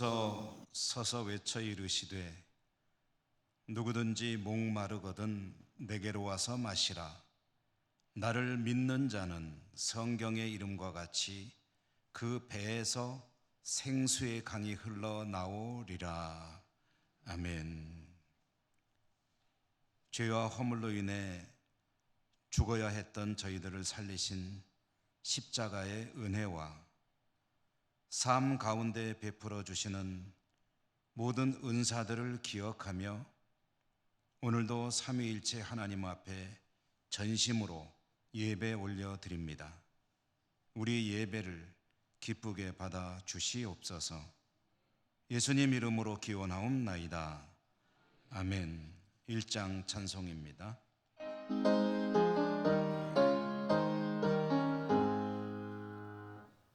주께서 서서 외쳐 이르시되 누구든지 목마르거든 내게로 와서 마시라. 나를 믿는 자는 성경의 이름과 같이 그 배에서 생수의 강이 흘러나오리라. 아멘. 죄와 허물로 인해 죽어야 했던 저희들을 살리신 십자가의 은혜와 삶 가운데 베풀어 주시는 모든 은사들을 기억하며 오늘도 삼위일체 하나님 앞에 전심으로 예배 올려드립니다. 우리 예배를 기쁘게 받아 주시옵소서. 예수님 이름으로 기원하옵나이다. 아멘. 1장 찬송입니다.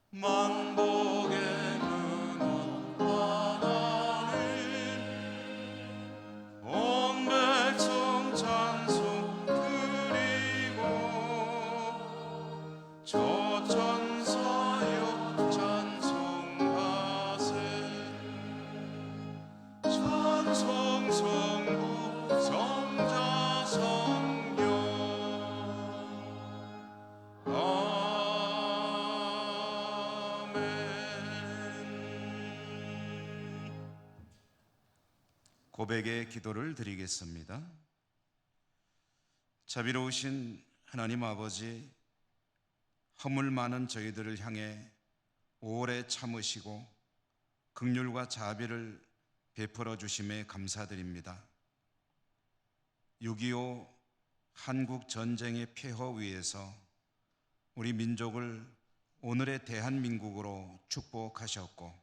만복의 근원 하나님 온 백성 찬송 드리고 저 천사여 찬송하세. 찬송 성부 성자 성령 고백의 기도를 드리겠습니다. 자비로우신 하나님 아버지, 허물 많은 저희들을 향해 오래 참으시고 긍휼과 자비를 베풀어 주심에 감사드립니다. 6.25 한국 전쟁의 폐허 위에서 우리 민족을 오늘의 대한민국으로 축복하셨고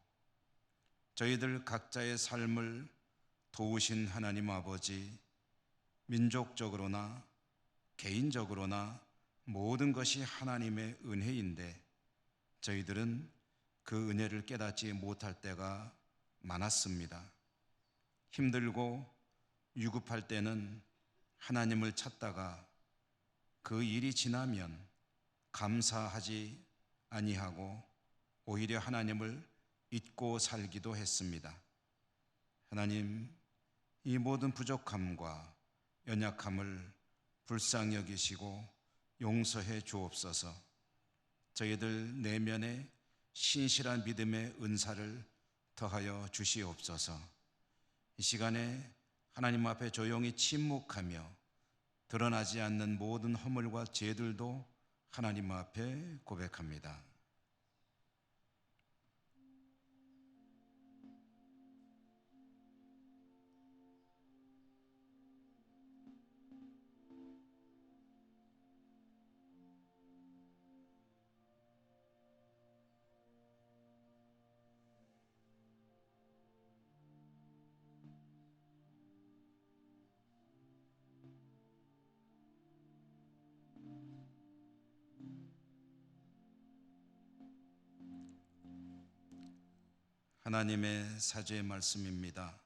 저희들 각자의 삶을 도우신 하나님 아버지, 민족적으로나 개인적으로나 모든 것이 하나님의 은혜인데 저희들은 그 은혜를 깨닫지 못할 때가 많았습니다. 힘들고 유급할 때는 하나님을 찾다가 그 일이 지나면 감사하지 아니하고 오히려 하나님을 잊고 살기도 했습니다. 하나님, 이 모든 부족함과 연약함을 불쌍히 여기시고 용서해 주옵소서. 저희들 내면에 신실한 믿음의 은사를 더하여 주시옵소서. 이 시간에 하나님 앞에 조용히 침묵하며 드러나지 않는 모든 허물과 죄들도 하나님 앞에 고백합니다. 하나님의 사죄의 말씀입니다.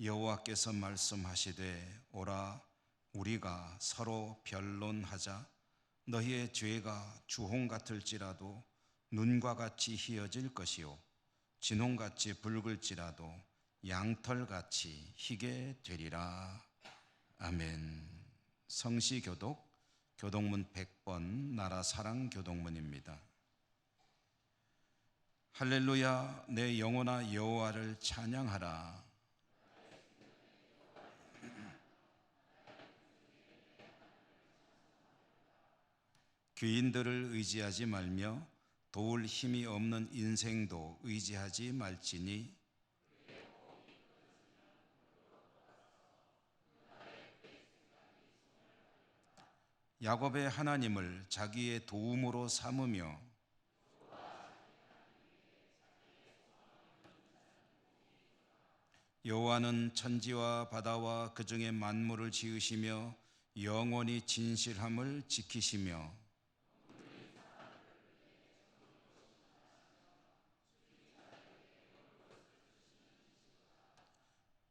여호와께서 말씀하시되 오라 우리가 서로 변론하자. 너희의 죄가 주홍 같을지라도 눈과 같이 희어질 것이요 진홍같이 붉을지라도 양털같이 희게 되리라. 아멘. 성시교독 교독문 100번 나라사랑 교독문입니다. 할렐루야, 내 영혼아 여호와를 찬양하라. 귀인들을 의지하지 말며 도울 힘이 없는 인생도 의지하지 말지니 야곱의 하나님을 자기의 도움으로 삼으며 여호와는 천지와 바다와 그 중에 만물을 지으시며 영원히 진실함을 지키시며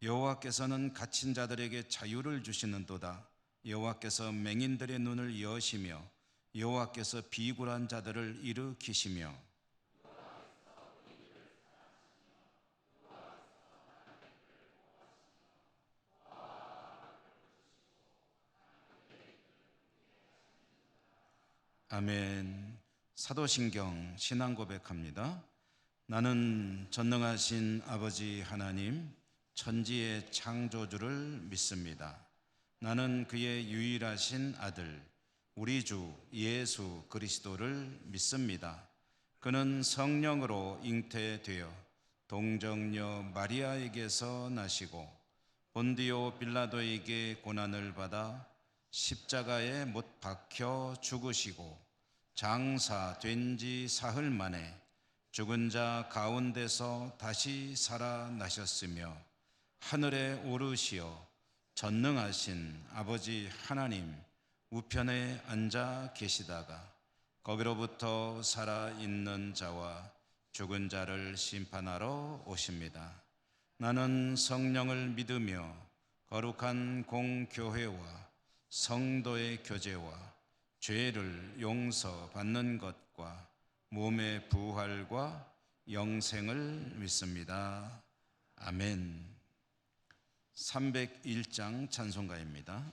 여호와께서는 갇힌 자들에게 자유를 주시는도다. 여호와께서 맹인들의 눈을 여시며 여호와께서 비굴한 자들을 일으키시며 아멘. 사도신경 신앙 고백합니다. 나는 전능하신 아버지 하나님, 천지의 창조주를 믿습니다. 나는 그의 유일하신 아들, 우리 주 예수 그리스도를 믿습니다. 그는 성령으로 잉태되어 동정녀 마리아에게서 나시고 본디오 빌라도에게 고난을 받아 십자가에 못 박혀 죽으시고 장사된 지 사흘 만에 죽은 자 가운데서 다시 살아나셨으며 하늘에 오르시어 전능하신 아버지 하나님 우편에 앉아 계시다가 거기로부터 살아있는 자와 죽은 자를 심판하러 오십니다. 나는 성령을 믿으며 거룩한 공교회와 성도의 교제와 죄를 용서받는 것과 몸의 부활과 영생을 믿습니다. 아멘. 301장 찬송가입니다.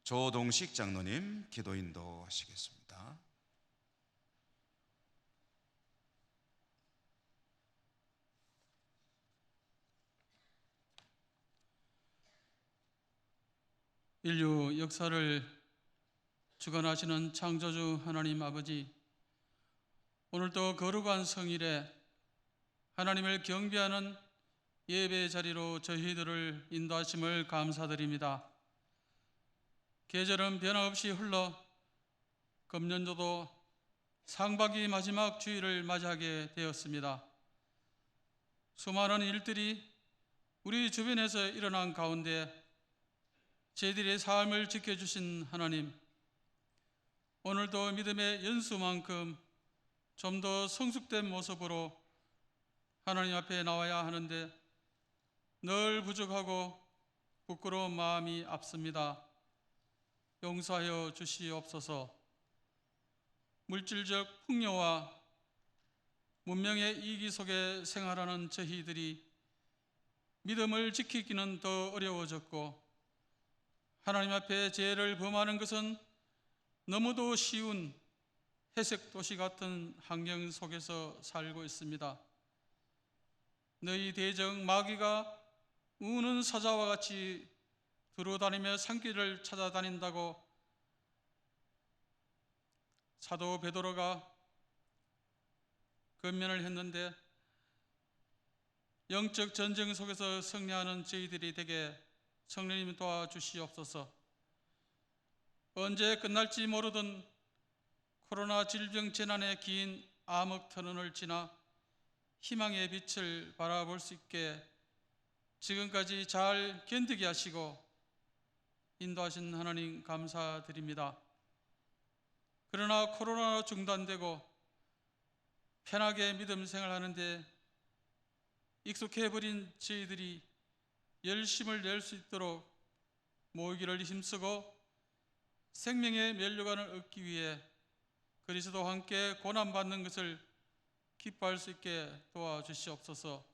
조동식 장로님 기도 인도하시겠습니다. 인류 역사를 주관하시는 창조주 하나님 아버지, 오늘도 거룩한 성일에 하나님을 경배하는 예배 자리로 저희들을 인도하심을 감사드립니다. 계절은 변함없이 흘러 금년도도 상반기 마지막 주일을 맞이하게 되었습니다. 수많은 일들이 우리 주변에서 일어난 가운데 저희들의 삶을 지켜주신 하나님, 오늘도 믿음의 연수만큼 좀 더 성숙된 모습으로 하나님 앞에 나와야 하는데 늘 부족하고 부끄러운 마음이 앞섭니다. 용서하여 주시옵소서. 물질적 풍요와 문명의 이기 속에 생활하는 저희들이 믿음을 지키기는 더 어려워졌고 하나님 앞에 죄를 범하는 것은 너무도 쉬운 회색 도시 같은 환경 속에서 살고 있습니다. 너희 대적 마귀가 우는 사자와 같이 두루 다니며 산길을 찾아다닌다고 사도 베드로가 권면을 했는데, 영적 전쟁 속에서 승리하는 저희들이 되게 성령님 도와주시옵소서. 언제 끝날지 모르던 코로나 질병 재난의 긴 암흑 터널을 지나 희망의 빛을 바라볼 수 있게 지금까지 잘 견디게 하시고 인도하신 하나님 감사드립니다. 그러나 코로나로 중단되고 편하게 믿음 생활하는데 익숙해버린 저희들이 열심을 낼 수 있도록 모이기를 힘쓰고 생명의 면류관을 얻기 위해 그리스도와 함께 고난받는 것을 기뻐할 수 있게 도와주시옵소서.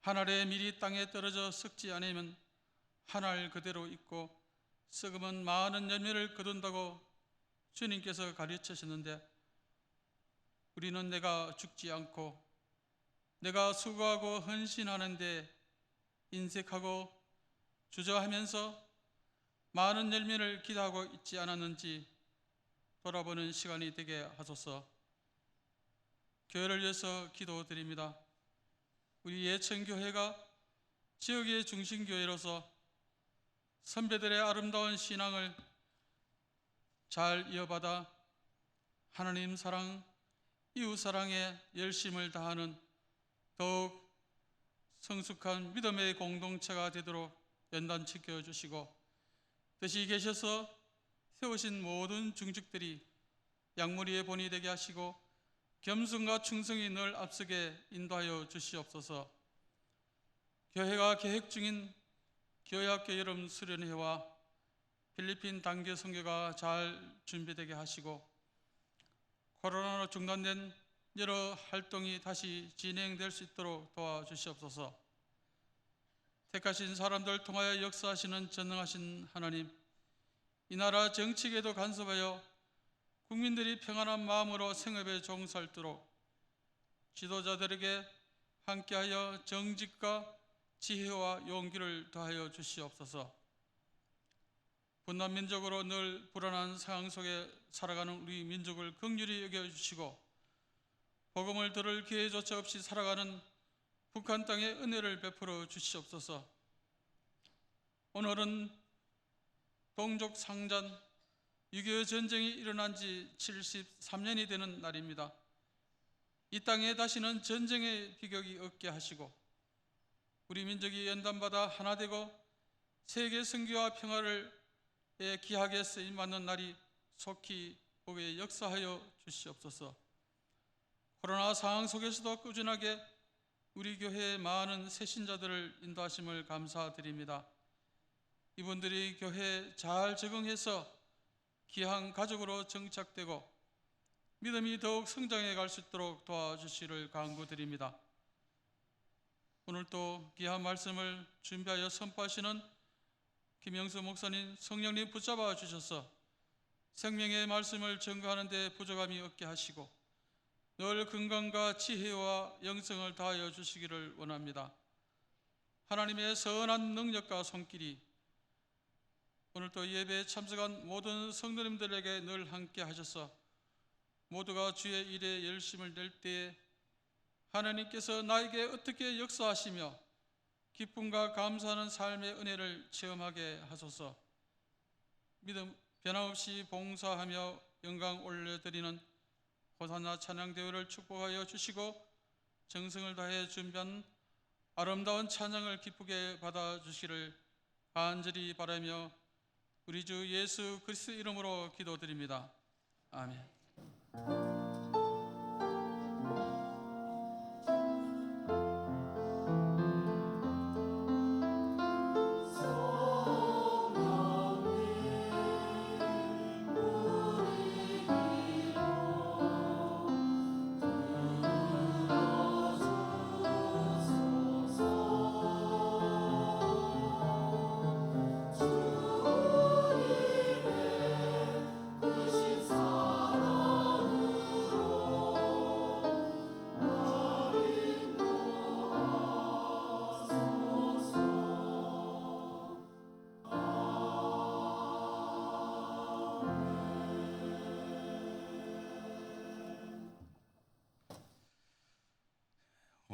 한 알의 밀이 땅에 떨어져 썩지 않으면 한 알 그대로 있고 썩으면 많은 열매를 거둔다고 주님께서 가르치셨는데, 우리는 내가 죽지 않고 내가 수고하고 헌신하는데 인색하고 주저하면서 많은 열매를 기대하고 있지 않았는지 돌아보는 시간이 되게 하소서. 교회를 위해서 기도드립니다. 우리 예천교회가 지역의 중심교회로서 선배들의 아름다운 신앙을 잘 이어받아 하나님 사랑, 이웃 사랑에 열심을 다하는 더욱 성숙한 믿음의 공동체가 되도록 연단시켜 주시고, 뜻이 계셔서 세우신 모든 중직들이 양무리의 본이 되게 하시고 겸손과 충성이 늘 앞서게 인도하여 주시옵소서. 교회가 계획 중인 교회학교 여름 수련회와 필리핀 단교 선교가 잘 준비되게 하시고 코로나로 중단된 여러 활동이 다시 진행될 수 있도록 도와주시옵소서. 택하신 사람들 통하여 역사하시는 전능하신 하나님, 이 나라 정치계도 간섭하여 국민들이 평안한 마음으로 생업에 종사할도록 지도자들에게 함께하여 정직과 지혜와 용기를 더하여 주시옵소서. 분단민족으로 늘 불안한 상황 속에 살아가는 우리 민족을 긍휼히 여겨주시고 복음을 들을 기회조차 없이 살아가는 북한 땅에 은혜를 베풀어 주시옵소서. 오늘은 동족 상잔 6.25 전쟁이 일어난 지 73년이 되는 날입니다. 이 땅에 다시는 전쟁의 비극이 없게 하시고 우리 민족이 연단받아 하나 되고 세계 선교와 평화를 귀하게 쓰임받는 날이 속히 오게 역사하여 주시옵소서. 코로나 상황 속에서도 꾸준하게 우리 교회의 많은 새신자들을 인도하심을 감사드립니다. 이분들이 교회에 잘 적응해서 귀한 가족으로 정착되고 믿음이 더욱 성장해 갈 수 있도록 도와주시기를 간구드립니다. 오늘 또 귀한 말씀을 준비하여 선포하시는 김영수 목사님, 성령님 붙잡아 주셔서 생명의 말씀을 전가하는 데 부족함이 없게 하시고 늘 건강과 지혜와 영성을 다하여 주시기를 원합니다. 하나님의 선한 능력과 손길이 오늘 또 예배에 참석한 모든 성도님들에게 늘 함께 하셔서 모두가 주의 일에 열심을 낼 때에 하나님께서 나에게 어떻게 역사하시며 기쁨과 감사하는 삶의 은혜를 체험하게 하소서. 믿음 변함없이 봉사하며 영광 올려드리는 호산나 찬양대회를 축복하여 주시고 정성을 다해 준비한 아름다운 찬양을 기쁘게 받아주시기를 간절히 바라며 우리 주 예수 그리스도 이름으로 기도드립니다. 아멘. 주님의 크신 사랑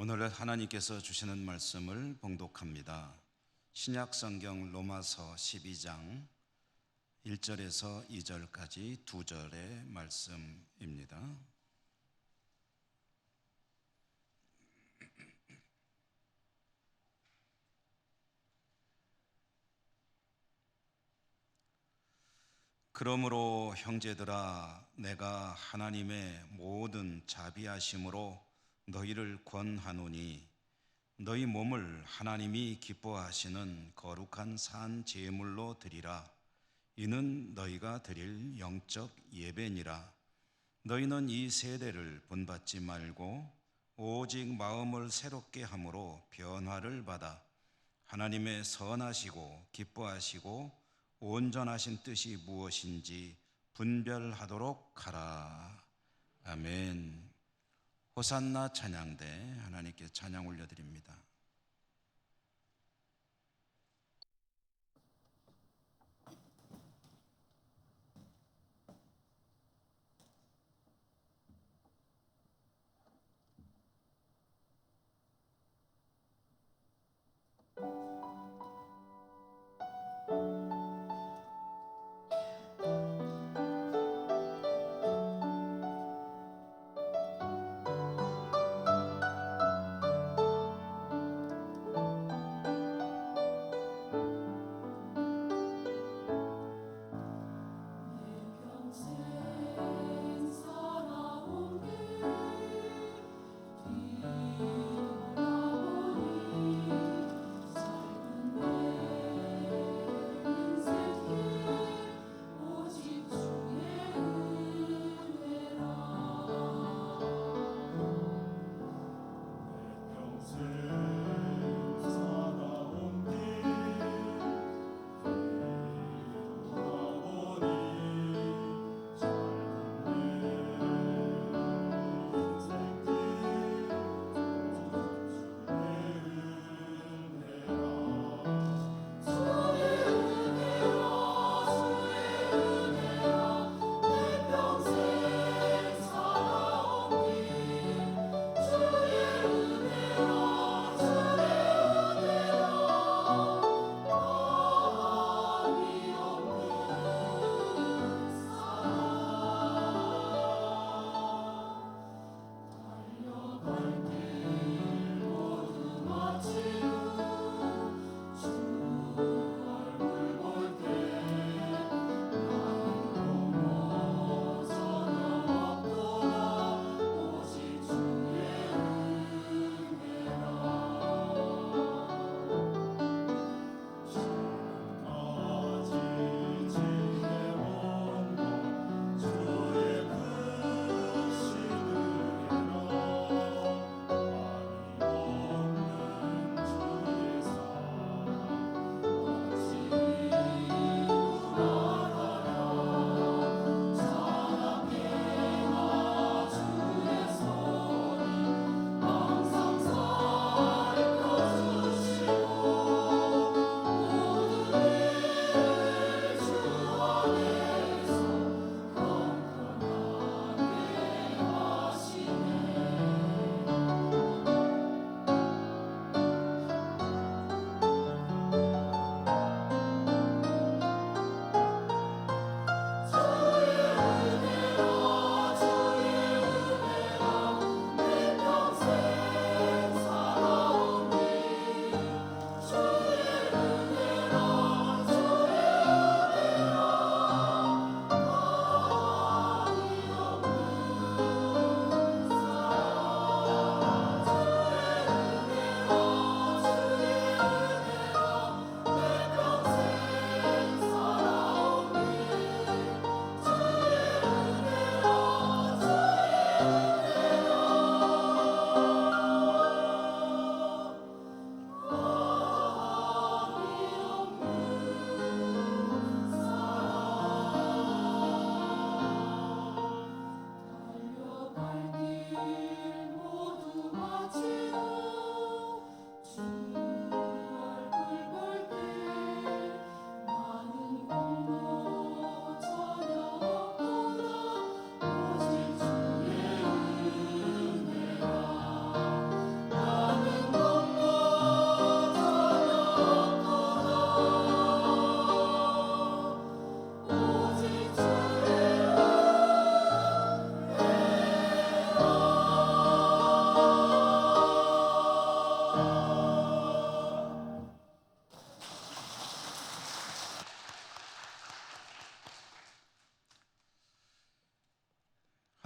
오늘 하나님께서 주시는 말씀을 봉독합니다. 신약 성경 로마서 12장 1절에서 2절까지 두 절의 말씀입니다. 그러므로 형제들아, 내가 하나님의 모든 자비하심으로 너희를 권하노니 너희 몸을 하나님이 기뻐하시는 거룩한 산 제물로 드리라. 이는 너희가 드릴 영적 예배니라. 너희는 이 세대를 본받지 말고 오직 마음을 새롭게 함으로 변화를 받아 하나님의 선하시고 기뻐하시고 온전하신 뜻이 무엇인지 분별하도록 하라. 아멘. 호산나 찬양대 하나님께 찬양 올려드립니다.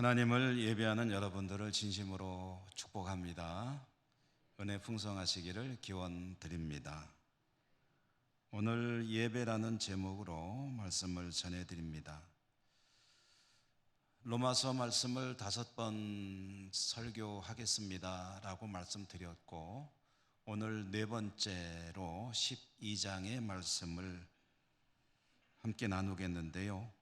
하나님을 예배하는 여러분들을 진심으로 축복합니다. 은혜 풍성하시기를 기원 드립니다. 오늘 예배라는 제목으로 말씀을 전해드립니다. 로마서 말씀을 5번 설교하겠습니다 라고 말씀드렸고, 오늘 4번째로 12장의 말씀을 함께 나누겠는데요.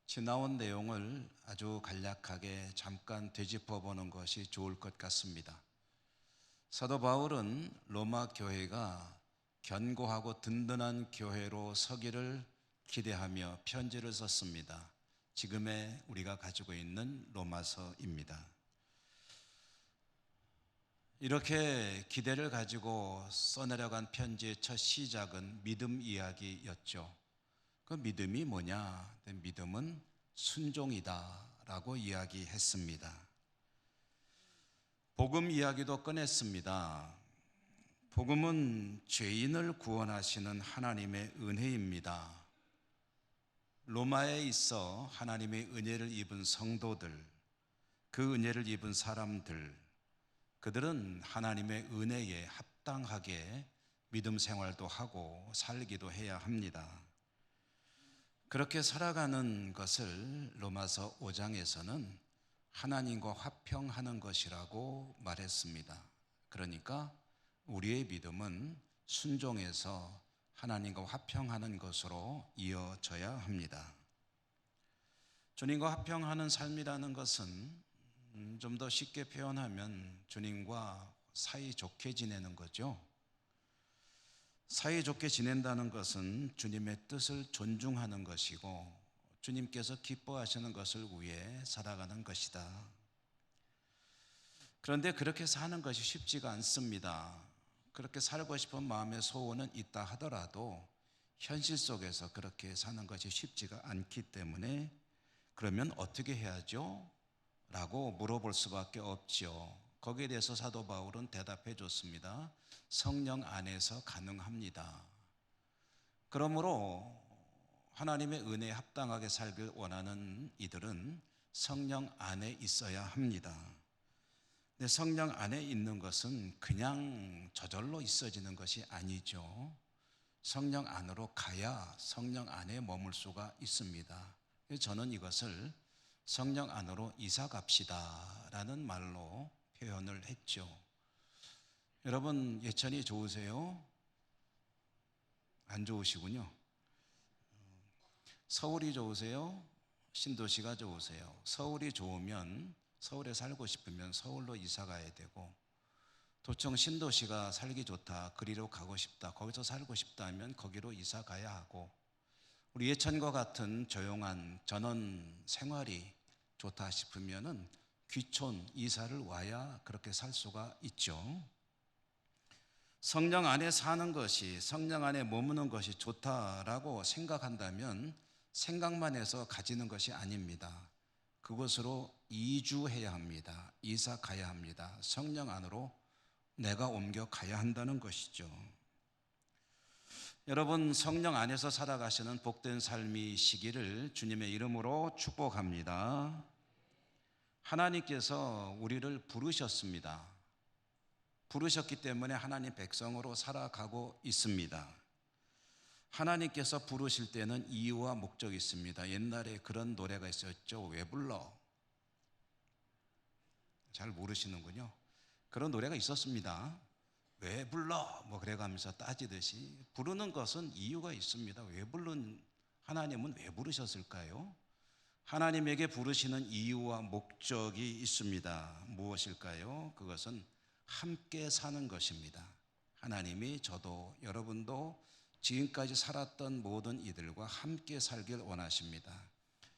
지나온 내용을 아주 간략하게 잠깐 되짚어 보는 것이 좋을 것 같습니다. 사도 바울은 로마 교회가 견고하고 든든한 교회로 서기를 기대하며 편지를 썼습니다. 지금의 우리가 가지고 있는 로마서입니다. 이렇게 기대를 가지고 써내려간 편지의 첫 시작은 믿음 이야기였죠. 그 믿음이 뭐냐? 믿음은 순종이다 라고 이야기했습니다. 복음 이야기도 꺼냈습니다. 복음은 죄인을 구원하시는 하나님의 은혜입니다. 로마에 있어 하나님의 은혜를 입은 성도들, 그 은혜를 입은 사람들, 그들은 하나님의 은혜에 합당하게 믿음 생활도 하고 살기도 해야 합니다. 그렇게 살아가는 것을 로마서 5장에서는 하나님과 화평하는 것이라고 말했습니다. 그러니까 우리의 믿음은 순종해서 하나님과 화평하는 것으로 이어져야 합니다. 주님과 화평하는 삶이라는 것은 좀 더 쉽게 표현하면 주님과 사이좋게 지내는 거죠. 사이좋게 지낸다는 것은 주님의 뜻을 존중하는 것이고 주님께서 기뻐하시는 것을 위해 살아가는 것이다. 그런데 그렇게 사는 것이 쉽지가 않습니다. 그렇게 살고 싶은 마음의 소원은 있다 하더라도 현실 속에서 그렇게 사는 것이 쉽지가 않기 때문에 그러면 어떻게 해야죠? 라고 물어볼 수밖에 없지요. 거기에 대해서 사도 바울은 대답해 줬습니다. 성령 안에서 가능합니다. 그러므로 하나님의 은혜에 합당하게 살길 원하는 이들은 성령 안에 있어야 합니다. 근데 성령 안에 있는 것은 그냥 저절로 있어지는 것이 아니죠. 성령 안으로 가야 성령 안에 머물 수가 있습니다. 그래서 저는 이것을 성령 안으로 이사 갑시다 라는 말로 표현을 했죠. 여러분 예천이 좋으세요? 안 좋으시군요. 서울이 좋으세요? 신도시가 좋으세요? 서울이 좋으면 서울에 살고 싶으면 서울로 이사 가야 되고, 도청 신도시가 살기 좋다, 그리로 가고 싶다, 거기서 살고 싶다 하면 거기로 이사 가야 하고, 우리 예천과 같은 조용한 전원 생활이 좋다 싶으면은 귀촌 이사를 와야 그렇게 살 수가 있죠. 성령 안에 사는 것이, 성령 안에 머무는 것이 좋다라고 생각한다면 생각만 해서 가지는 것이 아닙니다. 그곳으로 이주해야 합니다. 이사 가야 합니다. 성령 안으로 내가 옮겨가야 한다는 것이죠. 여러분 성령 안에서 살아가시는 복된 삶이시기를 주님의 이름으로 축복합니다. 하나님께서 우리를 부르셨습니다. 부르셨기 때문에 하나님 백성으로 살아가고 있습니다. 하나님께서 부르실 때는 이유와 목적이 있습니다. 옛날에 그런 노래가 있었죠. 왜 불러? 잘 모르시는군요. 그런 노래가 있었습니다. 왜 불러? 뭐 그래가면서 따지듯이 부르는 것은 이유가 있습니다. 왜 부른 하나님은 왜 부르셨을까요? 하나님에게 부르시는 이유와 목적이 있습니다. 무엇일까요? 그것은 함께 사는 것입니다. 하나님이 저도 여러분도 지금까지 살았던 모든 이들과 함께 살길 원하십니다.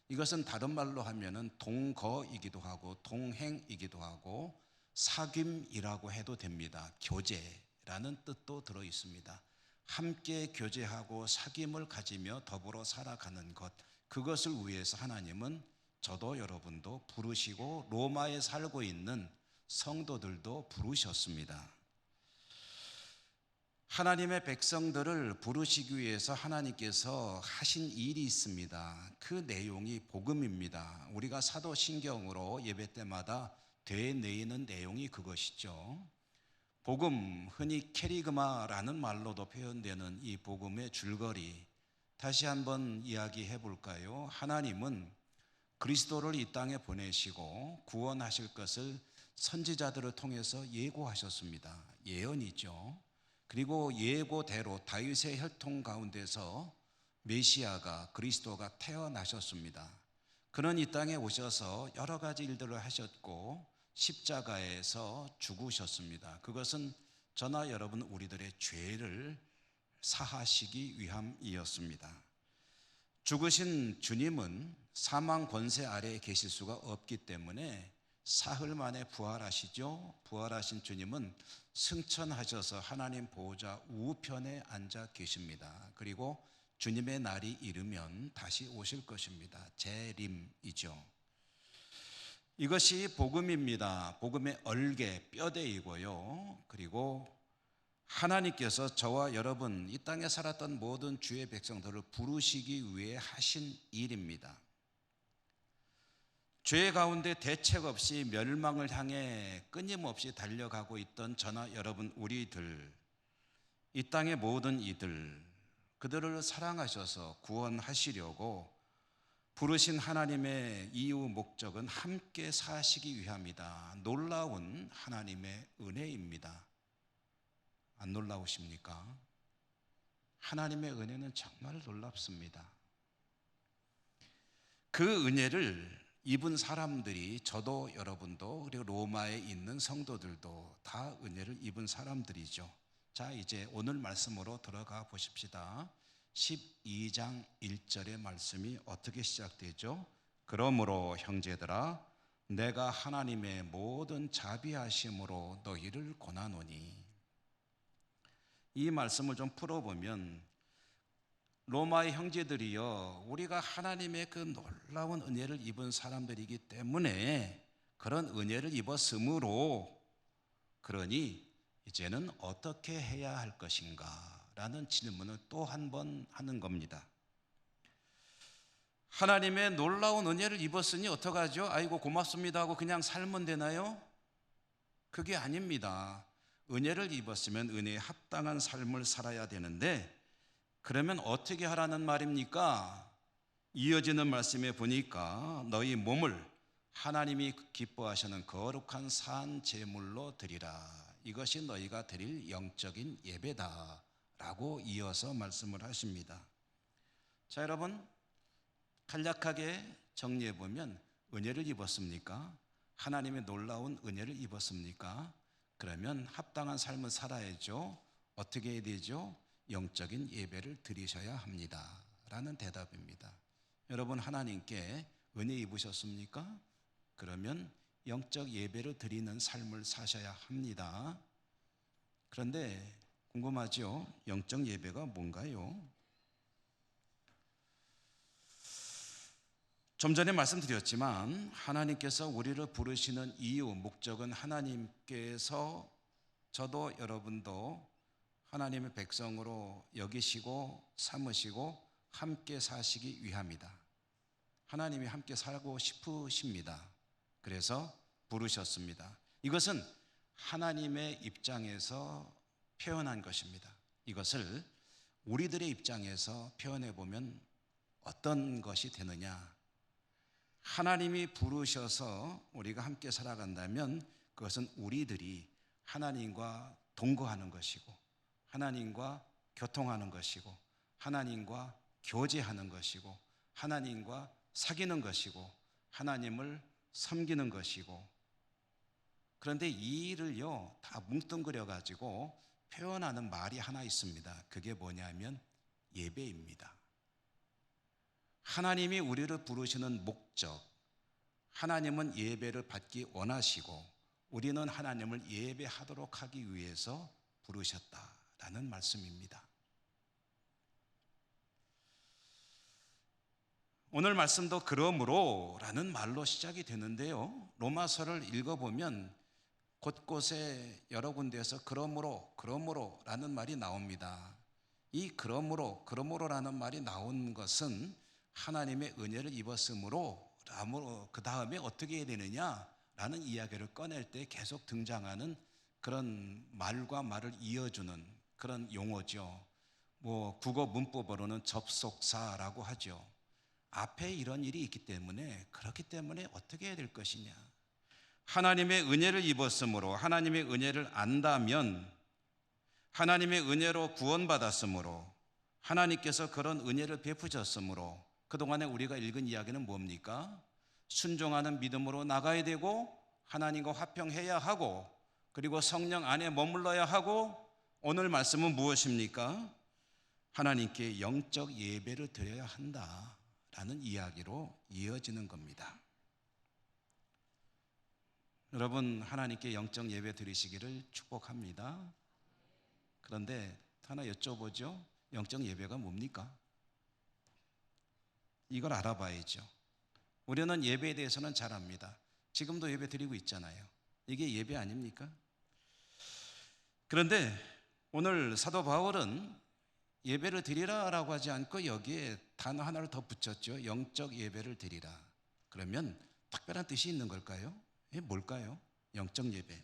이것은 다른 말로 하면은 동거이기도 하고 동행이기도 하고 사귐이라고 해도 됩니다. 교제라는 뜻도 들어 있습니다. 함께 교제하고 사귐을 가지며 더불어 살아가는 것, 그것을 위해서 하나님은 저도 여러분도 부르시고 로마에 살고 있는 성도들도 부르셨습니다. 하나님의 백성들을 부르시기 위해서 하나님께서 하신 일이 있습니다. 그 내용이 복음입니다. 우리가 사도신경으로 예배 때마다 되뇌이는 내용이 그것이죠. 복음, 흔히 캐리그마라는 말로도 표현되는 이 복음의 줄거리, 다시 한번 이야기해 볼까요? 하나님은 그리스도를 이 땅에 보내시고 구원하실 것을 선지자들을 통해서 예고하셨습니다. 예언이죠. 그리고 예고대로 다윗의 혈통 가운데서 메시아가, 그리스도가 태어나셨습니다. 그는 이 땅에 오셔서 여러 가지 일들을 하셨고 십자가에서 죽으셨습니다. 그것은 저나 여러분 우리들의 죄를 사하시기 위함이었습니다. 죽으신 주님은 사망 권세 아래에 계실 수가 없기 때문에 사흘 만에 부활하시죠. 부활하신 주님은 승천하셔서 하나님 보호자 우편에 앉아 계십니다. 그리고 주님의 날이 이르면 다시 오실 것입니다. 재림이죠. 이것이 복음입니다. 복음의 얼개, 뼈대이고요. 그리고 하나님께서 저와 여러분 이 땅에 살았던 모든 주의 백성들을 부르시기 위해 하신 일입니다. 죄 가운데 대책 없이 멸망을 향해 끊임없이 달려가고 있던 저나 여러분 우리들, 이 땅의 모든 이들, 그들을 사랑하셔서 구원하시려고 부르신 하나님의 이유 목적은 함께 사시기 위함이다. 놀라운 하나님의 은혜입니다. 안 놀라우십니까? 하나님의 은혜는 정말 놀랍습니다. 그 은혜를 입은 사람들이, 저도 여러분도 그리고 로마에 있는 성도들도 다 은혜를 입은 사람들이죠. 자, 이제 오늘 말씀으로 들어가 보십시다. 12장 1절의 말씀이 어떻게 시작되죠? 그러므로 형제들아, 내가 하나님의 모든 자비하심으로 너희를 권하노니. 이 말씀을 좀 풀어보면 로마의 형제들이요, 우리가 하나님의 그 놀라운 은혜를 입은 사람들이기 때문에 그런 은혜를 입었으므로, 그러니 이제는 어떻게 해야 할 것인가 라는 질문을 또 한 번 하는 겁니다. 하나님의 놀라운 은혜를 입었으니 어떡하죠? 아이고 고맙습니다 하고 그냥 살면 되나요? 그게 아닙니다. 은혜를 입었으면 은혜에 합당한 삶을 살아야 되는데, 그러면 어떻게 하라는 말입니까? 이어지는 말씀에 보니까 너희 몸을 하나님이 기뻐하시는 거룩한 산 제물로 드리라. 이것이 너희가 드릴 영적인 예배다 라고 이어서 말씀을 하십니다. 자, 여러분, 간략하게 정리해 보면 은혜를 입었습니까? 하나님의 놀라운 은혜를 입었습니까? 그러면 합당한 삶을 살아야죠. 어떻게 해야 되죠? 영적인 예배를 드리셔야 합니다 라는 대답입니다. 여러분, 하나님께 은혜 입으셨습니까? 그러면 영적 예배를 드리는 삶을 사셔야 합니다. 그런데 궁금하죠? 영적 예배가 뭔가요? 좀 전에 말씀드렸지만 하나님께서 우리를 부르시는 이유, 목적은 하나님께서 저도 여러분도 하나님의 백성으로 여기시고 삼으시고 함께 사시기 위함이다. 하나님이 함께 살고 싶으십니다. 그래서 부르셨습니다. 이것은 하나님의 입장에서 표현한 것입니다. 이것을 우리들의 입장에서 표현해 보면 어떤 것이 되느냐? 하나님이 부르셔서 우리가 함께 살아간다면 그것은 우리들이 하나님과 동거하는 것이고, 하나님과 교통하는 것이고, 하나님과 교제하는 것이고, 하나님과 사귀는 것이고, 하나님을 섬기는 것이고. 그런데 이 일을요 다 뭉뚱그려 가지고 표현하는 말이 하나 있습니다. 그게 뭐냐면 예배입니다. 하나님이 우리를 부르시는 목적, 하나님은 예배를 받기 원하시고 우리는 하나님을 예배하도록 하기 위해서 부르셨다라는 말씀입니다. 오늘 말씀도 그러므로 라는 말로 시작이 되는데요, 로마서를 읽어보면 곳곳에 여러 군데에서 그러므로라는 말이 나옵니다. 이 그러므로라는 말이 나온 것은 하나님의 은혜를 입었으므로 그 다음에 어떻게 해야 되느냐라는 이야기를 꺼낼 때 계속 등장하는 그런 말과 말을 이어주는 그런 용어죠. 국어 문법으로는 접속사라고 하죠. 앞에 이런 일이 있기 때문에, 그렇기 때문에 어떻게 해야 될 것이냐. 하나님의 은혜를 입었으므로, 하나님의 은혜를 안다면, 하나님의 은혜로 구원받았으므로, 하나님께서 그런 은혜를 베푸셨으므로, 그동안에 우리가 읽은 이야기는 뭡니까? 순종하는 믿음으로 나가야 되고, 하나님과 화평해야 하고, 그리고 성령 안에 머물러야 하고, 오늘 말씀은 무엇입니까? 하나님께 영적 예배를 드려야 한다라는 이야기로 이어지는 겁니다. 여러분, 하나님께 영적 예배 드리시기를 축복합니다. 그런데 하나 여쭤보죠. 영적 예배가 뭡니까? 이걸 알아봐야죠. 우리는 예배에 대해서는 잘 압니다. 지금도 예배 드리고 있잖아요. 이게 예배 아닙니까? 그런데 오늘 사도 바울은 예배를 드리라라고 하지 않고 여기에 단어 하나를 더 붙였죠. 영적 예배를 드리라. 그러면 특별한 뜻이 있는 걸까요? 이게 뭘까요? 영적 예배.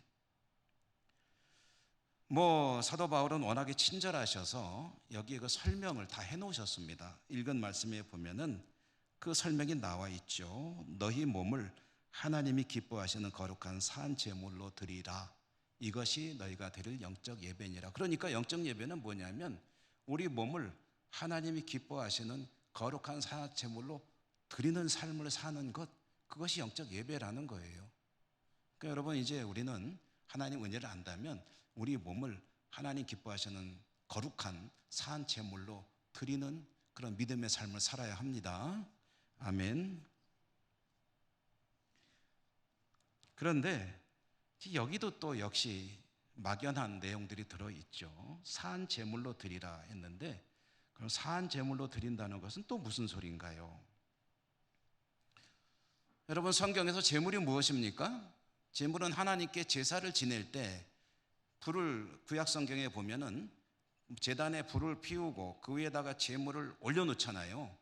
사도 바울은 워낙에 친절하셔서 여기에 그 설명을 다 해놓으셨습니다. 읽은 말씀에 보면은 그 설명이 나와 있죠. 너희 몸을 하나님이 기뻐하시는 거룩한 산 제물로 드리라. 이것이 너희가 드릴 영적 예배니라. 그러니까 영적 예배는 뭐냐면 우리 몸을 하나님이 기뻐하시는 거룩한 산 제물로 드리는 삶을 사는 것, 그것이 영적 예배라는 거예요. 그러니까 여러분, 이제 우리는 하나님 은혜를 안다면 우리 몸을 하나님 기뻐하시는 거룩한 산 제물로 드리는 그런 믿음의 삶을 살아야 합니다. 아멘. 그런데 여기도 또 역시 막연한 내용들이 들어있죠. 산 제물로 드리라 했는데, 그럼 산 제물로 드린다는 것은 또 무슨 소리인가요? 여러분, 성경에서 제물이 무엇입니까? 제물은 하나님께 제사를 지낼 때 불을, 구약 성경에 보면은 제단에 불을 피우고 그 위에다가 제물을 올려놓잖아요.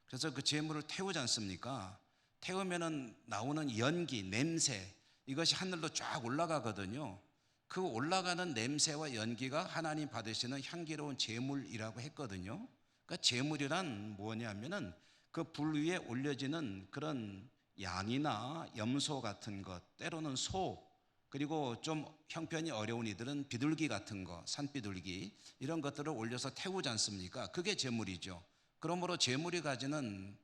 그래서 그 제물을 태우지 않습니까? 태우면은 나오는 연기, 냄새, 이것이 하늘로 쫙 올라가거든요. 그 올라가는 냄새와 연기가 하나님 받으시는 향기로운 제물이라고 했거든요. 그러니까 제물이란 뭐냐면은 그 불 위에 올려지는 그런 양이나 염소 같은 것, 때로는 소, 그리고 좀 형편이 어려운 이들은 비둘기 같은 거, 산비둘기, 이런 것들을 올려서 태우지 않습니까? 그게 제물이죠. 그러므로 제물이 가지는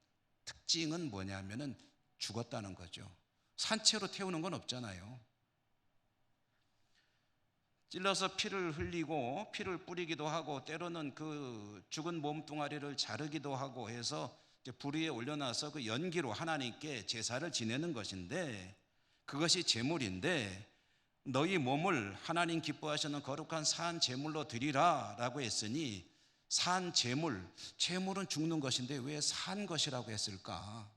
특징은 뭐냐면은 죽었다는 거죠. 산채로 태우는 건 없잖아요. 찔러서 피를 흘리고 피를 뿌리기도 하고, 때로는 그 죽은 몸뚱아리를 자르기도 하고 해서 불 위에 올려놔서 그 연기로 하나님께 제사를 지내는 것인데, 그것이 제물인데, 너희 몸을 하나님 기뻐하시는 거룩한 산 제물로 드리라 라고 했으니, 산 제물은 죽는 것인데 왜 산 것이라고 했을까?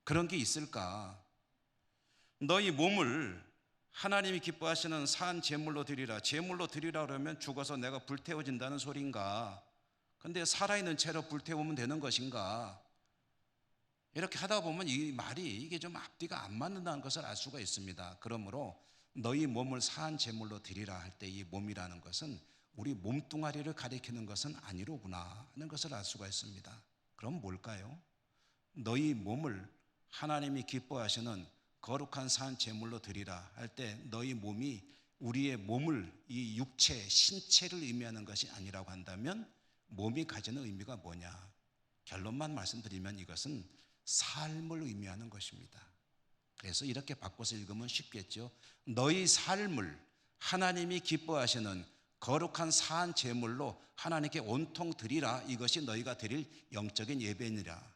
그런 게 있을까? 너희 몸을 하나님이 기뻐하시는 산 제물로 드리라. 제물로 드리라 그러면 죽어서 내가 불태워진다는 소린가? 근데 살아있는 채로 불태우면 되는 것인가? 이렇게 하다 보면 이 말이 이게 좀 앞뒤가 안 맞는다는 것을 알 수가 있습니다. 그러므로 너희 몸을 산 제물로 드리라 할 때 이 몸이라는 것은 우리 몸뚱아리를 가리키는 것은 아니로구나 하는 것을 알 수가 있습니다. 그럼 뭘까요? 너희 몸을 하나님이 기뻐하시는 거룩한 산 제물로 드리라 할 때 너희 몸이 우리의 몸을, 이 육체, 신체를 의미하는 것이 아니라고 한다면 몸이 가지는 의미가 뭐냐? 결론만 말씀드리면 이것은 삶을 의미하는 것입니다. 그래서 이렇게 바꿔서 읽으면 쉽겠죠. 너희 삶을 하나님이 기뻐하시는 거룩한 산 제물로 하나님께 온통 드리라. 이것이 너희가 드릴 영적인 예배니라.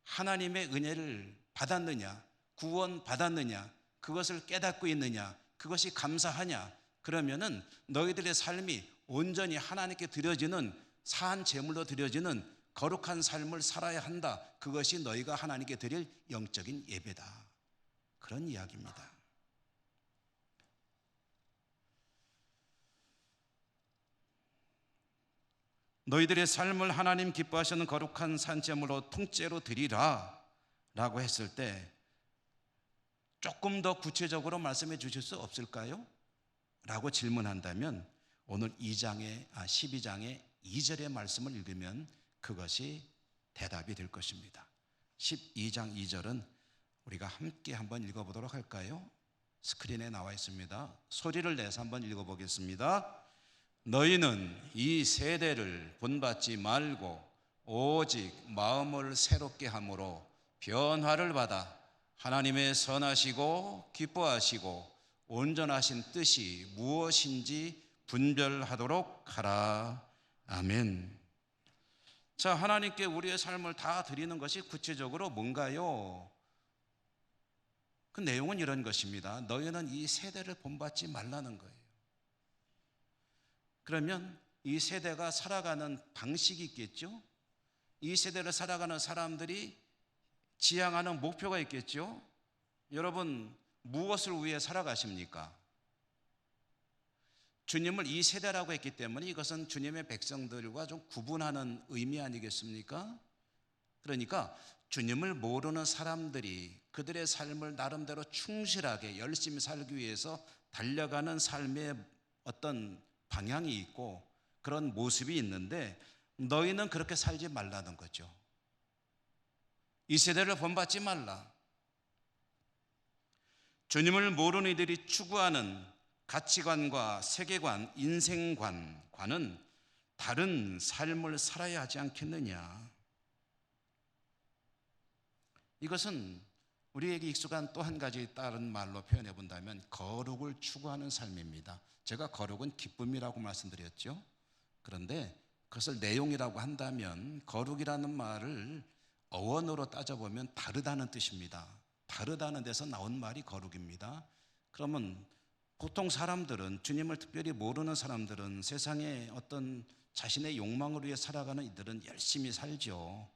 하나님의 은혜를 받았느냐, 구원 받았느냐, 그것을 깨닫고 있느냐, 그것이 감사하냐, 그러면은 너희들의 삶이 온전히 하나님께 드려지는 산 제물로 드려지는 거룩한 삶을 살아야 한다. 그것이 너희가 하나님께 드릴 영적인 예배다. 그런 이야기입니다. 너희들의 삶을 하나님 기뻐하시는 거룩한 산제물로 통째로 드리라 라고 했을 때 조금 더 구체적으로 말씀해 주실 수 없을까요? 라고 질문한다면 오늘 12장의 2절의 말씀을 읽으면 그것이 대답이 될 것입니다. 12장 2절은 우리가 함께 한번 읽어보도록 할까요? 스크린에 나와 있습니다. 소리를 내서 한번 읽어보겠습니다. 너희는 이 세대를 본받지 말고 오직 마음을 새롭게 함으로 변화를 받아 하나님의 선하시고 기뻐하시고 온전하신 뜻이 무엇인지 분별하도록 하라. 아멘. 자, 하나님께 우리의 삶을 다 드리는 것이 구체적으로 뭔가요? 그 내용은 이런 것입니다. 너희는 이 세대를 본받지 말라는 거예요. 그러면 이 세대가 살아가는 방식이 있겠죠? 이 세대를 살아가는 사람들이 지향하는 목표가 있겠죠? 여러분, 무엇을 위해 살아가십니까? 주님을 이 세대라고 했기 때문에 이것은 주님의 백성들과 좀 구분하는 의미 아니겠습니까? 그러니까 주님을 모르는 사람들이 그들의 삶을 나름대로 충실하게 열심히 살기 위해서 달려가는 삶의 어떤 방향이 있고 그런 모습이 있는데 너희는 그렇게 살지 말라는 거죠. 이 세대를 본받지 말라. 주님을 모르는 이들이 추구하는 가치관과 세계관, 인생관과는 다른 삶을 살아야 하지 않겠느냐. 이것은 우리에게 익숙한 또 한 가지 다른 말로 표현해 본다면 거룩을 추구하는 삶입니다. 제가 거룩은 기쁨이라고 말씀드렸죠. 그런데 그것을 내용이라고 한다면 거룩이라는 말을 어원으로 따져보면 다르다는 뜻입니다. 다르다는 데서 나온 말이 거룩입니다. 그러면 보통 사람들은, 주님을 특별히 모르는 사람들은 세상에 어떤 자신의 욕망을 위해 살아가는 이들은 열심히 살죠.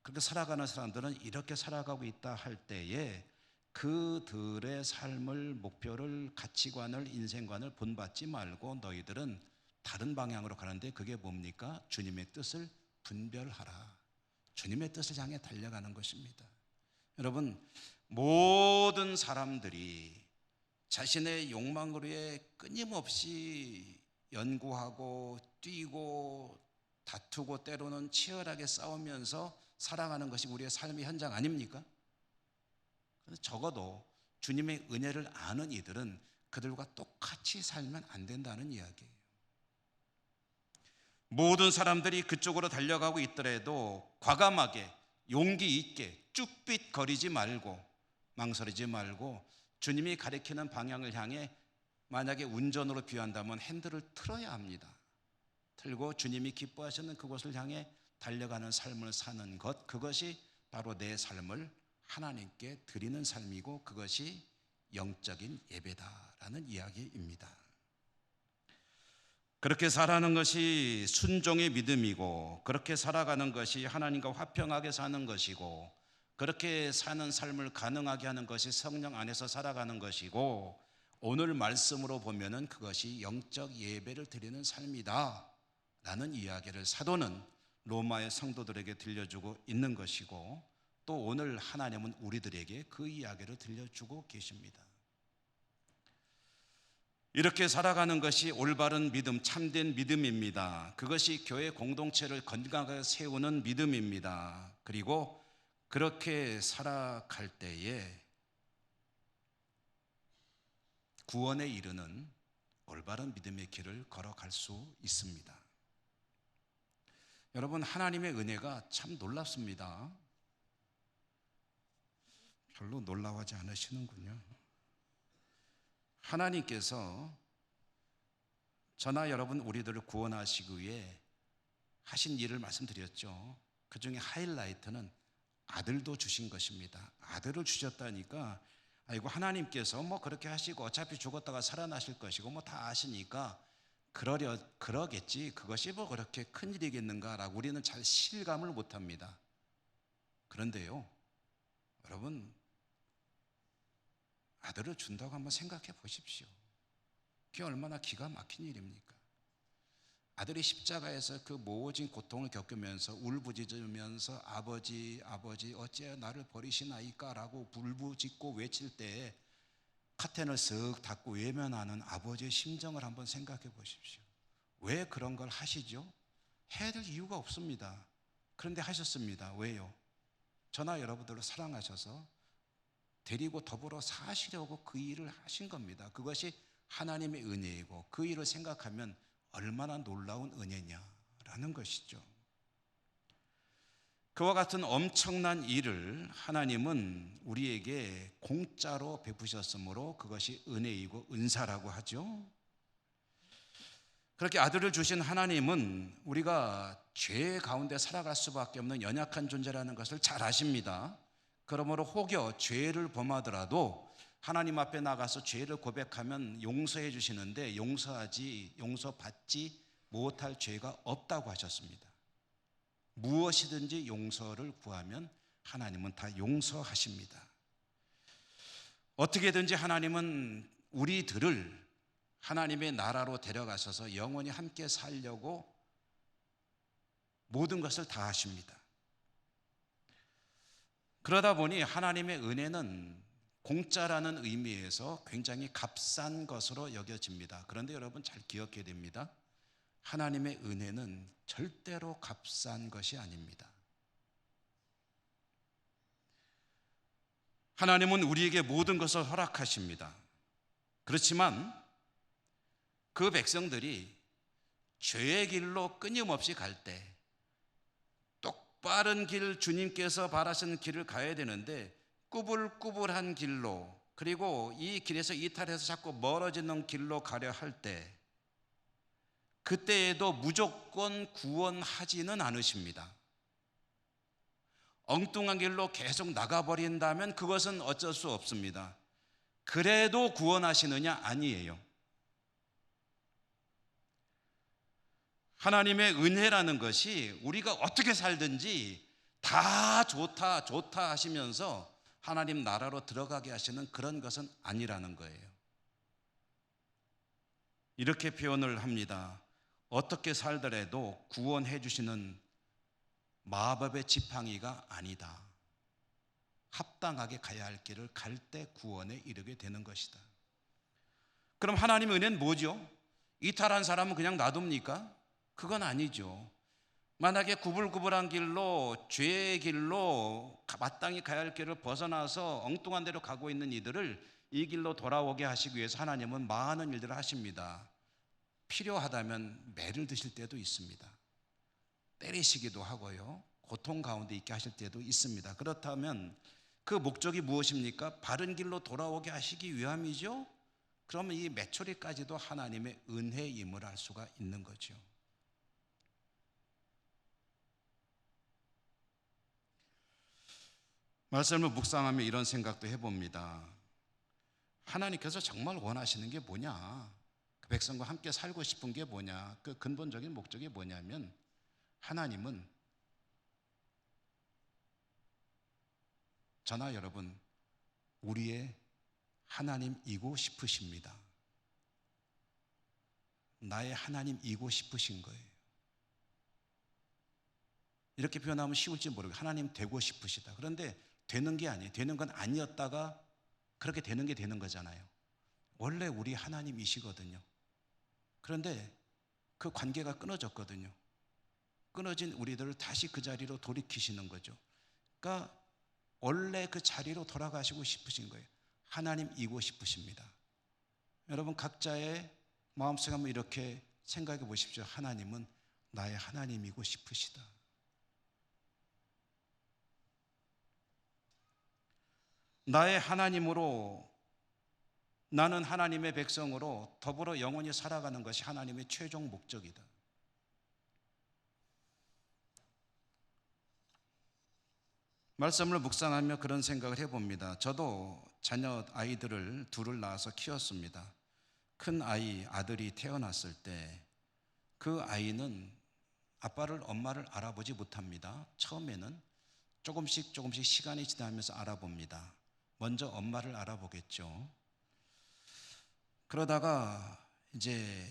그렇게 살아가는 사람들은 이렇게 살아가고 있다 할 때에 그들의 삶을, 목표를, 가치관을, 인생관을 본받지 말고 너희들은 다른 방향으로 가는데 그게 뭡니까? 주님의 뜻을 분별하라. 주님의 뜻을 향해 달려가는 것입니다. 여러분, 모든 사람들이 자신의 욕망을 위해 끊임없이 연구하고 뛰고 다투고 때로는 치열하게 싸우면서 살아가는 것이 우리의 삶의 현장 아닙니까? 적어도 주님의 은혜를 아는 이들은 그들과 똑같이 살면 안 된다는 이야기예요. 모든 사람들이 그쪽으로 달려가고 있더라도 과감하게 용기 있게 쭈삣거리지 말고 망설이지 말고 주님이 가리키는 방향을 향해 만약에 운전으로 비유한다면 핸들을 틀어야 합니다. 틀고 주님이 기뻐하시는 그곳을 향해 달려가는 삶을 사는 것, 그것이 바로 내 삶을 하나님께 드리는 삶이고 그것이 영적인 예배다라는 이야기입니다. 그렇게 살아가는 것이 순종의 믿음이고 그렇게 살아가는 것이 하나님과 화평하게 사는 것이고 그렇게 사는 삶을 가능하게 하는 것이 성령 안에서 살아가는 것이고 오늘 말씀으로 보면은 그것이 영적 예배를 드리는 삶이다 라는 이야기를 사도는 로마의 성도들에게 들려주고 있는 것이고 또 오늘 하나님은 우리들에게 그 이야기를 들려주고 계십니다. 이렇게 살아가는 것이 올바른 믿음, 참된 믿음입니다. 그것이 교회 공동체를 건강하게 세우는 믿음입니다. 그리고 그렇게 살아갈 때에 구원에 이르는 올바른 믿음의 길을 걸어갈 수 있습니다. 여러분, 하나님의 은혜가 참 놀랍습니다. 별로 놀라워하지 않으시는군요. 하나님께서 저나 여러분 우리들을 구원하시기 위해 하신 일을 말씀드렸죠. 그 중에 하이라이트는 아들도 주신 것입니다. 아들을 주셨다니까 아이고 하나님께서 뭐 그렇게 하시고 어차피 죽었다가 살아나실 것이고 뭐 다 아시니까 그러겠지 그것이 뭐 그렇게 큰일이겠는가라고 우리는 잘 실감을 못합니다. 그런데요 여러분 아들을 준다고 한번 생각해 보십시오. 그게 얼마나 기가 막힌 일입니까? 아들이 십자가에서 그 모진 고통을 겪으면서 울부짖으면서 아버지 어찌 나를 버리시나이까라고 불부짖고 외칠 때에 카텐을 쓱 닫고 외면하는 아버지의 심정을 한번 생각해 보십시오. 왜 그런 걸 하시죠? 해야 될 이유가 없습니다. 그런데 하셨습니다. 왜요? 저나 여러분들을 사랑하셔서 데리고 더불어 사시려고 그 일을 하신 겁니다. 그것이 하나님의 은혜이고 그 일을 생각하면 얼마나 놀라운 은혜냐라는 것이죠. 그와 같은 엄청난 일을 하나님은 우리에게 공짜로 베푸셨으므로 그것이 은혜이고 은사라고 하죠. 그렇게 아들을 주신 하나님은 우리가 죄 가운데 살아갈 수밖에 없는 연약한 존재라는 것을 잘 아십니다. 그러므로 혹여 죄를 범하더라도 하나님 앞에 나가서 죄를 고백하면 용서해 주시는데 용서받지 못할 죄가 없다고 하셨습니다. 무엇이든지 용서를 구하면 하나님은 다 용서하십니다. 어떻게든지 하나님은 우리들을 하나님의 나라로 데려가셔서 영원히 함께 살려고 모든 것을 다 하십니다. 그러다 보니 하나님의 은혜는 공짜라는 의미에서 굉장히 값싼 것으로 여겨집니다. 그런데 여러분 잘 기억해야 됩니다. 하나님의 은혜는 절대로 값싼 것이 아닙니다. 하나님은 우리에게 모든 것을 허락하십니다. 그렇지만 그 백성들이 죄의 길로 끊임없이 갈 때 똑바른 길, 주님께서 바라시는 길을 가야 되는데 꾸불꾸불한 길로, 그리고 이 길에서 이탈해서 자꾸 멀어지는 길로 가려 할 때 그때에도 무조건 구원하지는 않으십니다. 엉뚱한 길로 계속 나가버린다면 그것은 어쩔 수 없습니다. 그래도 구원하시느냐? 아니에요. 하나님의 은혜라는 것이 우리가 어떻게 살든지 다 좋다 하시면서 하나님 나라로 들어가게 하시는 그런 것은 아니라는 거예요. 이렇게 표현을 합니다. 어떻게 살더라도 구원해 주시는 마법의 지팡이가 아니다. 합당하게 가야 할 길을 갈 때 구원에 이르게 되는 것이다. 그럼 하나님의 은혜는 뭐죠? 이탈한 사람은 그냥 놔둡니까? 그건 아니죠. 만약에 구불구불한 길로, 죄의 길로 마땅히 가야 할 길을 벗어나서 엉뚱한 데로 가고 있는 이들을 이 길로 돌아오게 하시기 위해서 하나님은 많은 일들을 하십니다. 필요하다면 매를 드실 때도 있습니다. 때리시기도 하고요, 고통 가운데 있게 하실 때도 있습니다. 그렇다면 그 목적이 무엇입니까? 바른 길로 돌아오게 하시기 위함이죠. 그러면 이 메추리까지도 하나님의 은혜임을 알 수가 있는 거죠. 말씀을 묵상하며 이런 생각도 해봅니다. 하나님께서 정말 원하시는 게 뭐냐? 그 백성과 함께 살고 싶은 게 뭐냐? 그 근본적인 목적이 뭐냐면 하나님은 저나 여러분 우리의 하나님이고 싶으십니다. 나의 하나님이고 싶으신 거예요. 이렇게 표현하면 쉬울지 모르고 하나님 되고 싶으시다. 그런데 되는 게 아니에요. 되는 건 아니었다가 그렇게 되는 게 되는 거잖아요. 원래 우리 하나님이시거든요. 그런데 그 관계가 끊어졌거든요. 끊어진 우리들을 다시 그 자리로 돌이키시는 거죠. 그러니까 원래 그 자리로 돌아가시고 싶으신 거예요. 하나님이고 싶으십니다. 여러분 각자의 마음속에 한번 이렇게 생각해 보십시오. 하나님은 나의 하나님이고 싶으시다. 나의 하나님으로, 나는 하나님의 백성으로 더불어 영원히 살아가는 것이 하나님의 최종 목적이다. 말씀을 묵상하며 그런 생각을 해봅니다. 저도 자녀 아이들을 둘을 낳아서 키웠습니다. 큰 아이, 아들이 태어났을 때 그 아이는 아빠를, 엄마를 알아보지 못합니다. 처음에는 조금씩 시간이 지나면서 알아봅니다. 먼저 엄마를 알아보겠죠. 그러다가 이제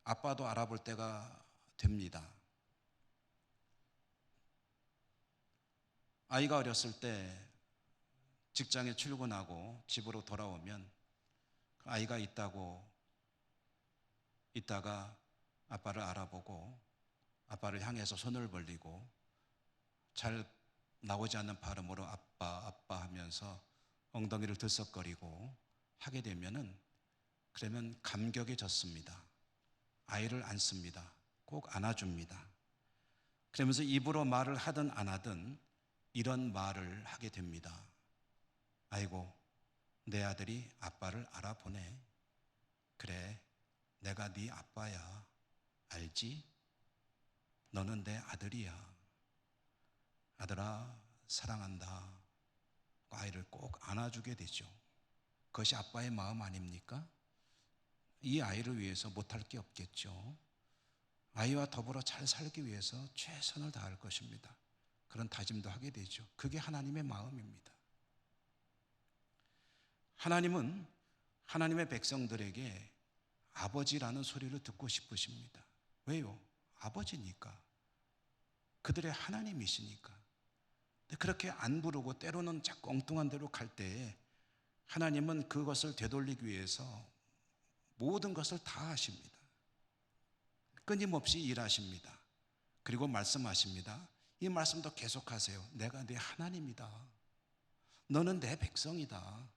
아빠도 알아볼 때가 됩니다. 아이가 어렸을 때 직장에 출근하고 집으로 돌아오면 아이가 있다가 아빠를 알아보고 아빠를 향해서 손을 벌리고 잘 나오지 않는 발음으로 아빠 아빠 하면서 엉덩이를 들썩거리고 하게 되면은 그러면 감격에 젖습니다. 아이를 안습니다. 꼭 안아줍니다. 그러면서 입으로 말을 하든 안 하든 이런 말을 하게 됩니다. 아이고, 내 아들이 아빠를 알아보네. 그래, 내가 네 아빠야. 알지? 너는 내 아들이야. 아들아, 사랑한다. 아이를 꼭 안아주게 되죠. 그것이 아빠의 마음 아닙니까? 이 아이를 위해서 못할 게 없겠죠. 아이와 더불어 잘 살기 위해서 최선을 다할 것입니다. 그런 다짐도 하게 되죠. 그게 하나님의 마음입니다. 하나님은 하나님의 백성들에게 아버지라는 소리를 듣고 싶으십니다. 왜요? 아버지니까. 그들의 하나님이시니까. 근데 그렇게 안 부르고 때로는 자꾸 엉뚱한 대로 갈 때에 하나님은 그것을 되돌리기 위해서 모든 것을 다 하십니다. 끊임없이 일하십니다. 그리고 말씀하십니다. 이 말씀도 계속하세요. 내가 네 하나님이다. 너는 내 백성이다.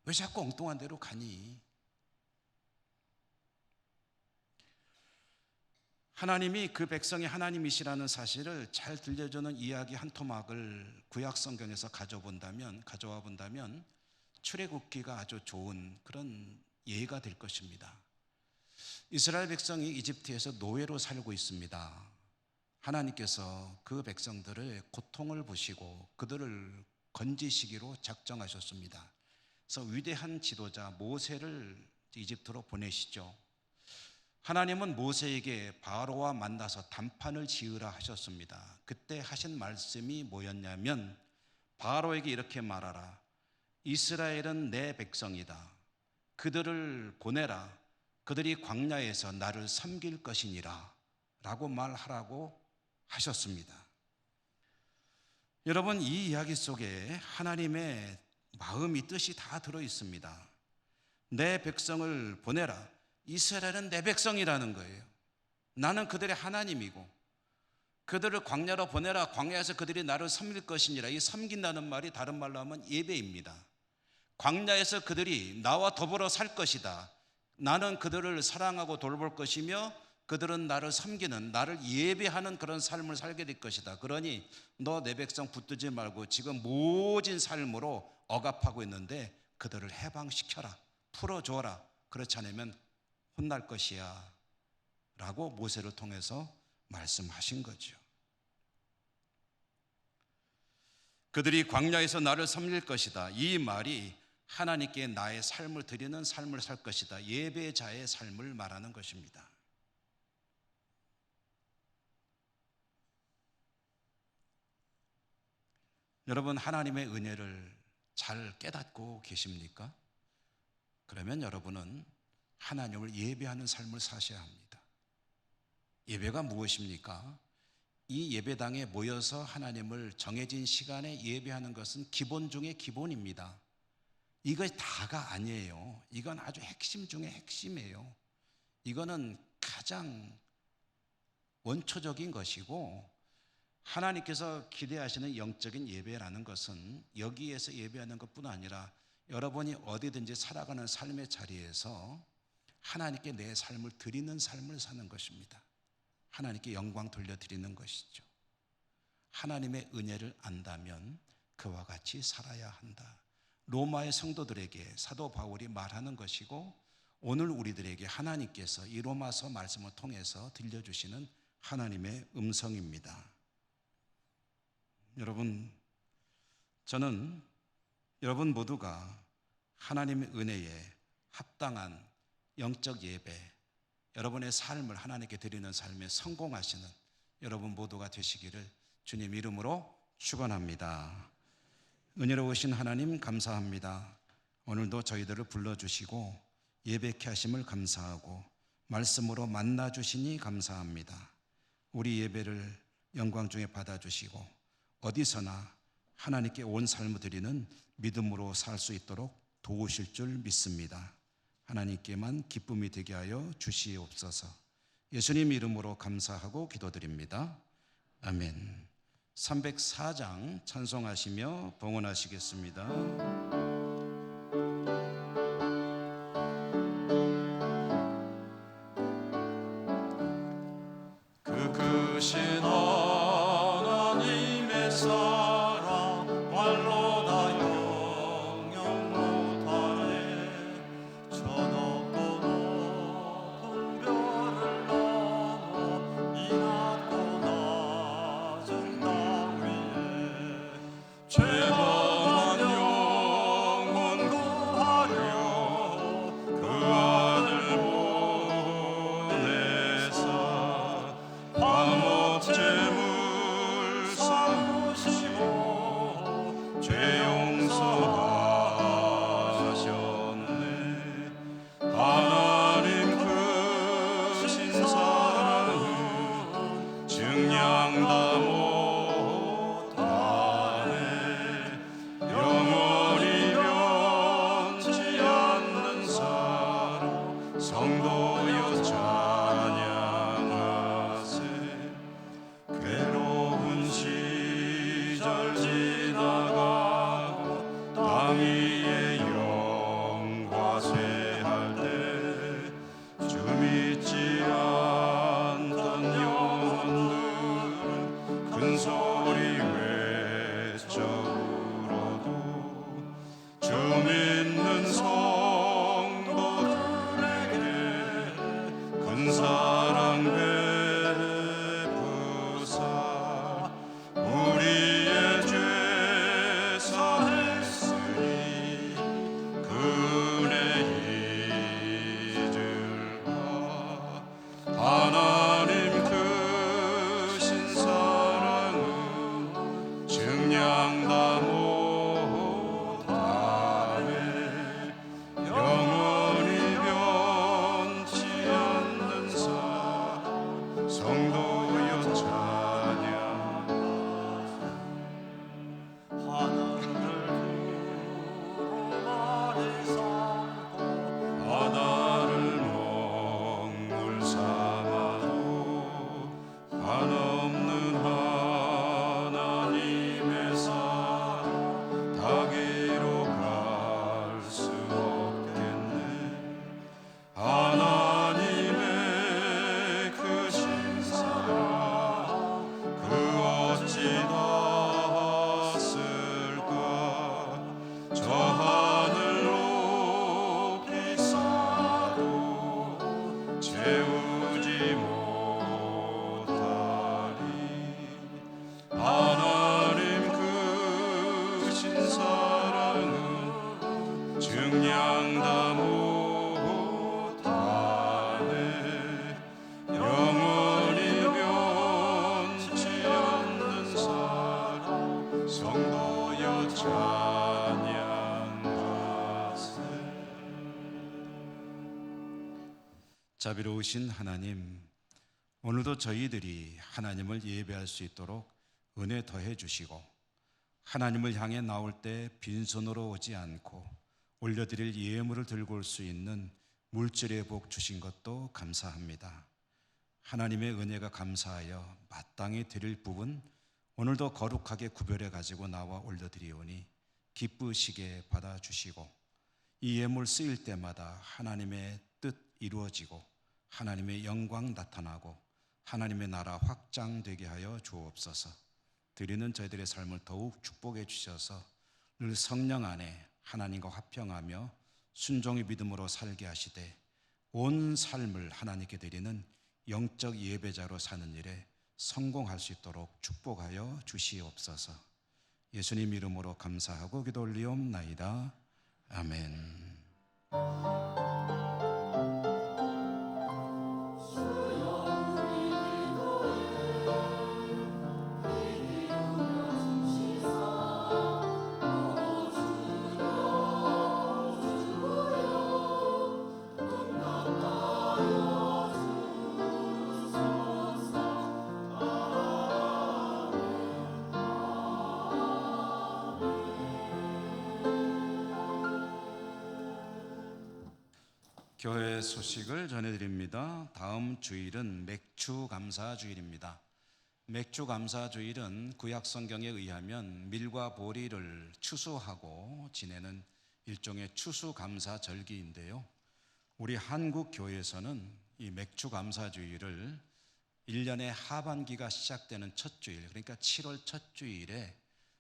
왜 자꾸 엉뚱한 데로 가니? 하나님이 그 백성이 하나님이시라는 사실을 잘 들려주는 이야기 한 토막을 구약 성경에서 가져와 본다면 출애굽기가 아주 좋은 그런 예가 될 것입니다. 이스라엘 백성이 이집트에서 노예로 살고 있습니다. 하나님께서 그 백성들의 고통을 보시고 그들을 건지시기로 작정하셨습니다. 그래서 위대한 지도자 모세를 이집트로 보내시죠. 하나님은 모세에게 바로와 만나서 단판을 지으라 하셨습니다. 그때 하신 말씀이 뭐였냐면 바로에게 이렇게 말하라. 이스라엘은 내 백성이다. 그들을 보내라. 그들이 광야에서 나를 섬길 것이니라 라고 말하라고 하셨습니다. 여러분, 이 이야기 속에 하나님의 마음이 뜻이 다 들어 있습니다. 내 백성을 보내라. 이스라엘은 내 백성이라는 거예요. 나는 그들의 하나님이고 그들을 광야로 보내라. 광야에서 그들이 나를 섬길 것이니라. 이 섬긴다는 말이 다른 말로 하면 예배입니다. 광야에서 그들이 나와 더불어 살 것이다. 나는 그들을 사랑하고 돌볼 것이며 그들은 나를 섬기는, 나를 예배하는 그런 삶을 살게 될 것이다. 그러니 너 내 백성 붙들지 말고 지금 모진 삶으로 억압하고 있는데 그들을 해방시켜라. 풀어줘라. 그렇지 않으면 혼날 것이야 라고 모세를 통해서 말씀하신 거죠. 그들이 광야에서 나를 섬길 것이다. 이 말이 하나님께 나의 삶을 드리는 삶을 살 것이다. 예배자의 삶을 말하는 것입니다. 여러분, 하나님의 은혜를 잘 깨닫고 계십니까? 그러면 여러분은 하나님을 예배하는 삶을 사셔야 합니다. 예배가 무엇입니까? 이 예배당에 모여서 하나님을 정해진 시간에 예배하는 것은 기본 중에 기본입니다. 이것이 다가 아니에요. 이건 아주 핵심 중에 핵심이에요. 이거는 가장 원초적인 것이고 하나님께서 기대하시는 영적인 예배라는 것은 여기에서 예배하는 것뿐 아니라 여러분이 어디든지 살아가는 삶의 자리에서 하나님께 내 삶을 드리는 삶을 사는 것입니다. 하나님께 영광 돌려드리는 것이죠. 하나님의 은혜를 안다면 그와 같이 살아야 한다. 로마의 성도들에게 사도 바울이 말하는 것이고 오늘 우리들에게 하나님께서 이 로마서 말씀을 통해서 들려주시는 하나님의 음성입니다. 여러분, 저는 여러분 모두가 하나님의 은혜에 합당한 영적 예배, 여러분의 삶을 하나님께 드리는 삶에 성공하시는 여러분 모두가 되시기를 주님 이름으로 축원합니다. 은혜로우신 하나님 감사합니다. 오늘도 저희들을 불러주시고 예배케 하심을 감사하고 말씀으로 만나주시니 감사합니다. 우리 예배를 영광 중에 받아주시고 어디서나 하나님께 온 삶을 드리는 믿음으로 살 수 있도록 도우실 줄 믿습니다. 하나님께만 기쁨이 되게 하여 주시옵소서. 예수님 이름으로 감사하고 기도드립니다. 아멘. 304장 찬송하시며 봉헌하시겠습니다. 그 크신 하나님의 사랑 말로 다 영영 못하네. 저 높고 높은 별을 넘어 이 낮고 낮은 땅 위에 죄범한 영혼 구하려 그 아들 보내사 화목제물 삼으시고 죄 용서하셨네. 하나님 크신 사랑은 증량 다 못하네. 영원히 변치 않는 사랑 성도여 찬양하세. 괴로운 시절 지나가고 땅 위에 영과 쇠할 때 주 믿지 않던 영혼들은 큰 소리 외쳐 울어도 주 믿는 성도들에게 큰 사랑 베푸사 우리의 죄 사했으니 그 은혜 잊을까. 하나님 크신 사랑은 증량 다 못하네. 영원히 변치 않는 사랑 성도여 찬양하세. 하늘을 두루마리 삼고 바다를 먹물 삼아도 한없는 하나님의 사랑 다 기로 갈 수 없겠네. 하나님의 크신 사랑 그 어찌 닿았을까. 저 하늘 높이 쌓아도 채우지 못하리. 하나님 크신 사랑은 증량 다 못하네. 영원히 변치 않는 사랑 성도여 찬양하세. 자비로우신 하나님, 오늘도 저희들이 하나님을 예배할 수 있도록 은혜 더해 주시고 하나님을 향해 나올 때 빈손으로 오지 않고 올려드릴 예물을 들고 올 수 있는 물질의 복 주신 것도 감사합니다. 하나님의 은혜가 감사하여 마땅히 드릴 부분 오늘도 거룩하게 구별해 가지고 나와 올려드리오니 기쁘시게 받아주시고 이 예물 쓰일 때마다 하나님의 뜻 이루어지고 하나님의 영광 나타나고 하나님의 나라 확장되게 하여 주옵소서. 드리는 저희들의 삶을 더욱 축복해 주셔서 늘 성령 안에 하나님과 화평하며 순종의 믿음으로 살게 하시되 온 삶을 하나님께 드리는 영적 예배자로 사는 일에 성공할 수 있도록 축복하여 주시옵소서. 예수님 이름으로 감사하고 기도 올리옵나이다. 아멘. 교회 소식을 전해드립니다. 다음 주일은 맥주 감사 주일입니다. 맥주 감사 주일은 구약 성경에 의하면 밀과 보리를 추수하고 지내는 일종의 추수 감사 절기인데요. 우리 한국 교회에서는 이 맥주 감사 주일을 1년의 하반기가 시작되는 첫 주일, 그러니까 7월 첫 주일에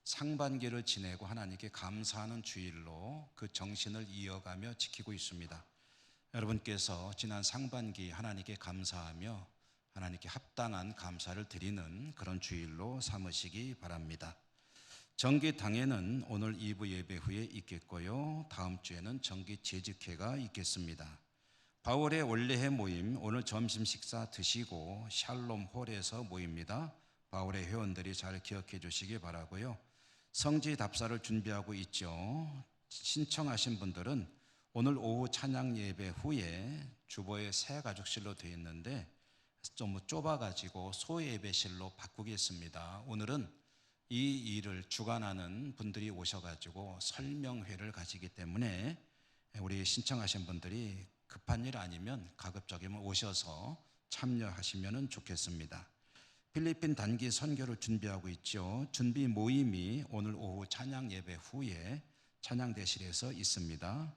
상반기를 지내고 하나님께 감사하는 주일로 그 정신을 이어가며 지키고 있습니다. 여러분께서 지난 상반기 하나님께 감사하며 하나님께 합당한 감사를 드리는 그런 주일로 삼으시기 바랍니다. 정기당회는 오늘 2부 예배 후에 있겠고요. 다음 주에는 정기 재직회가 있겠습니다. 바울의 원래회 모임 오늘 점심 식사 드시고 샬롬 홀에서 모입니다. 바울의 회원들이 잘 기억해 주시기 바라고요. 성지 답사를 준비하고 있죠. 신청하신 분들은 오늘 오후 찬양 예배 후에 주보에 새 가족실로 되어 있는데 좀 좁아가지고 소예배실로 바꾸겠습니다. 오늘은 이 일을 주관하는 분들이 오셔가지고 설명회를 가지기 때문에 우리 신청하신 분들이 급한 일 아니면 가급적이면 오셔서 참여하시면 좋겠습니다. 필리핀 단기 선교를 준비하고 있죠. 준비 모임이 오늘 오후 찬양 예배 후에 찬양대실에서 있습니다.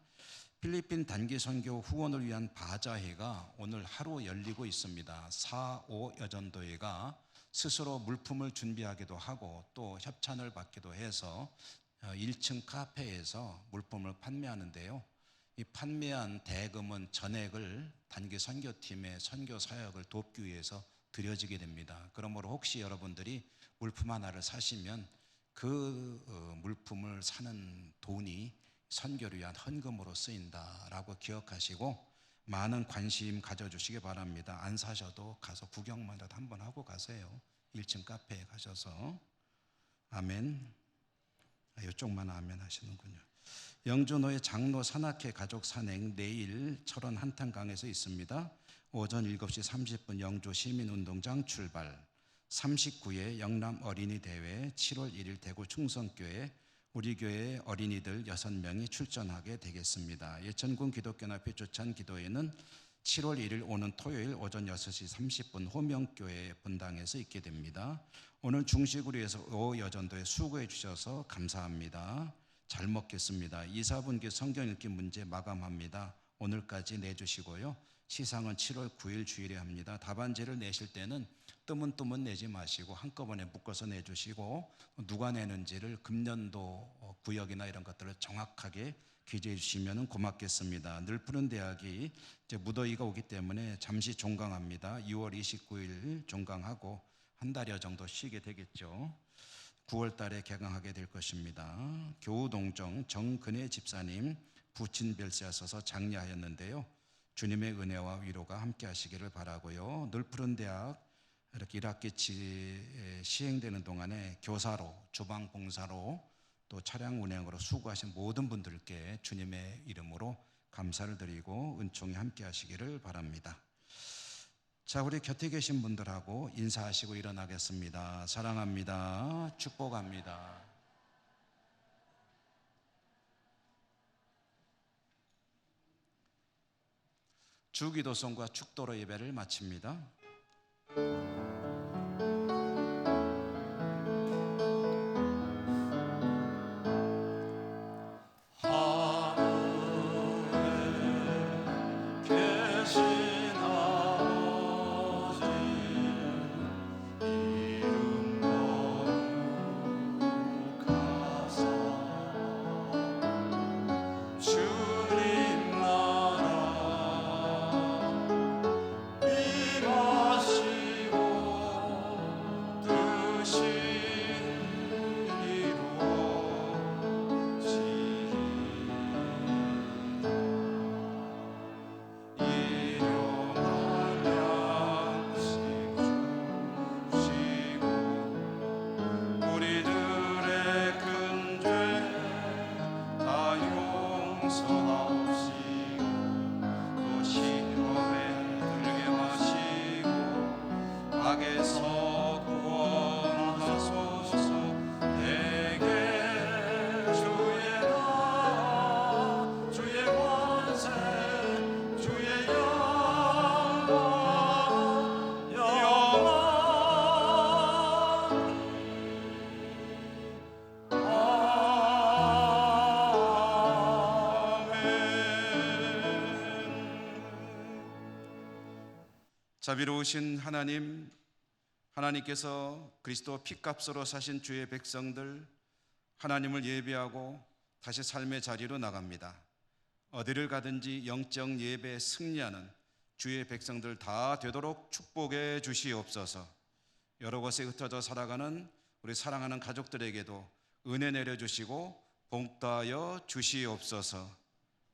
필리핀 단기 선교 후원을 위한 바자회가 오늘 하루 열리고 있습니다. 4, 5 여전도회가 스스로 물품을 준비하기도 하고 또 협찬을 받기도 해서 1층 카페에서 물품을 판매하는데요. 이 판매한 대금은 전액을 단기 선교팀의 선교 사역을 돕기 위해서 드려지게 됩니다. 그러므로 혹시 여러분들이 물품 하나를 사시면 그 물품을 사는 돈이 선교를 위한 헌금으로 쓰인다라고 기억하시고 많은 관심 가져주시기 바랍니다. 안 사셔도 가서 구경만이라도 한번 하고 가세요. 1층 카페에 가셔서. 아멘. 이쪽만 아멘 하시는군요. 영주노의 장로 산악회 가족 산행 내일 철원 한탄강에서 있습니다. 오전 7시 30분 영주 시민운동장 출발. 39회 영남 어린이 대회 7월 1일 대구 충성교회 우리 교회 어린이들 6명이 출전하게 되겠습니다. 예천군 기독교연합회 조찬 기도회는 7월 1일 오는 토요일 오전 6시 30분 호명교회 분당에서 있게 됩니다. 오늘 중식으로 해서 여전도에 수고해 주셔서 감사합니다. 잘 먹겠습니다. 이사분기 성경 읽기 문제 마감합니다. 오늘까지 내주시고요. 시상은 7월 9일 주일에 합니다. 답안지를 내실 때는 뜨문뜨문 내지 마시고 한꺼번에 묶어서 내주시고 누가 내는지를 금년도 구역이나 이런 것들을 정확하게 기재해 주시면 고맙겠습니다. 늘푸른 대학이 이제 무더위가 오기 때문에 잠시 종강합니다. 6월 29일 종강하고 한 달여 정도 쉬게 되겠죠. 9월 달에 개강하게 될 것입니다. 교우동정 정근혜 집사님 부친별세하셔서 장례하였는데요. 주님의 은혜와 위로가 함께 하시기를 바라고요. 늘푸른 대학 이렇게 1학기 시행되는 동안에 교사로, 주방봉사로 또 차량 운행으로 수고하신 모든 분들께 주님의 이름으로 감사를 드리고 은총이 함께 하시기를 바랍니다. 자, 우리 곁에 계신 분들하고 인사하시고 일어나겠습니다. 사랑합니다. 축복합니다. 주기도송과 축도로 예배를 마칩니다. 주의 자비로우신 하나님, 하나님께서 그리스도 피값으로 사신 주의 백성들, 하나님을 예배하고 다시 삶의 자리로 나갑니다. 어디를 가든지 영적 예배에 승리하는 주의 백성들 다 되도록 축복해 주시옵소서. 여러 곳에 흩어져 살아가는 우리 사랑하는 가족들에게도 은혜 내려주시고 복다하여 주시옵소서.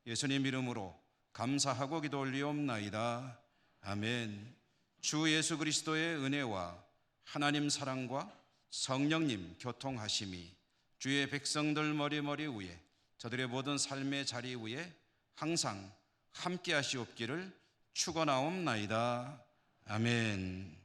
예수님 이름으로 감사하고 기도 올리옵나이다. 아멘. 주 예수 그리스도의 은혜와 하나님 사랑과 성령님 교통하심이 주의 백성들 머리 위에, 저들의 모든 삶의 자리 위에 항상 함께 하시옵기를 축원하옵나이다. 아멘.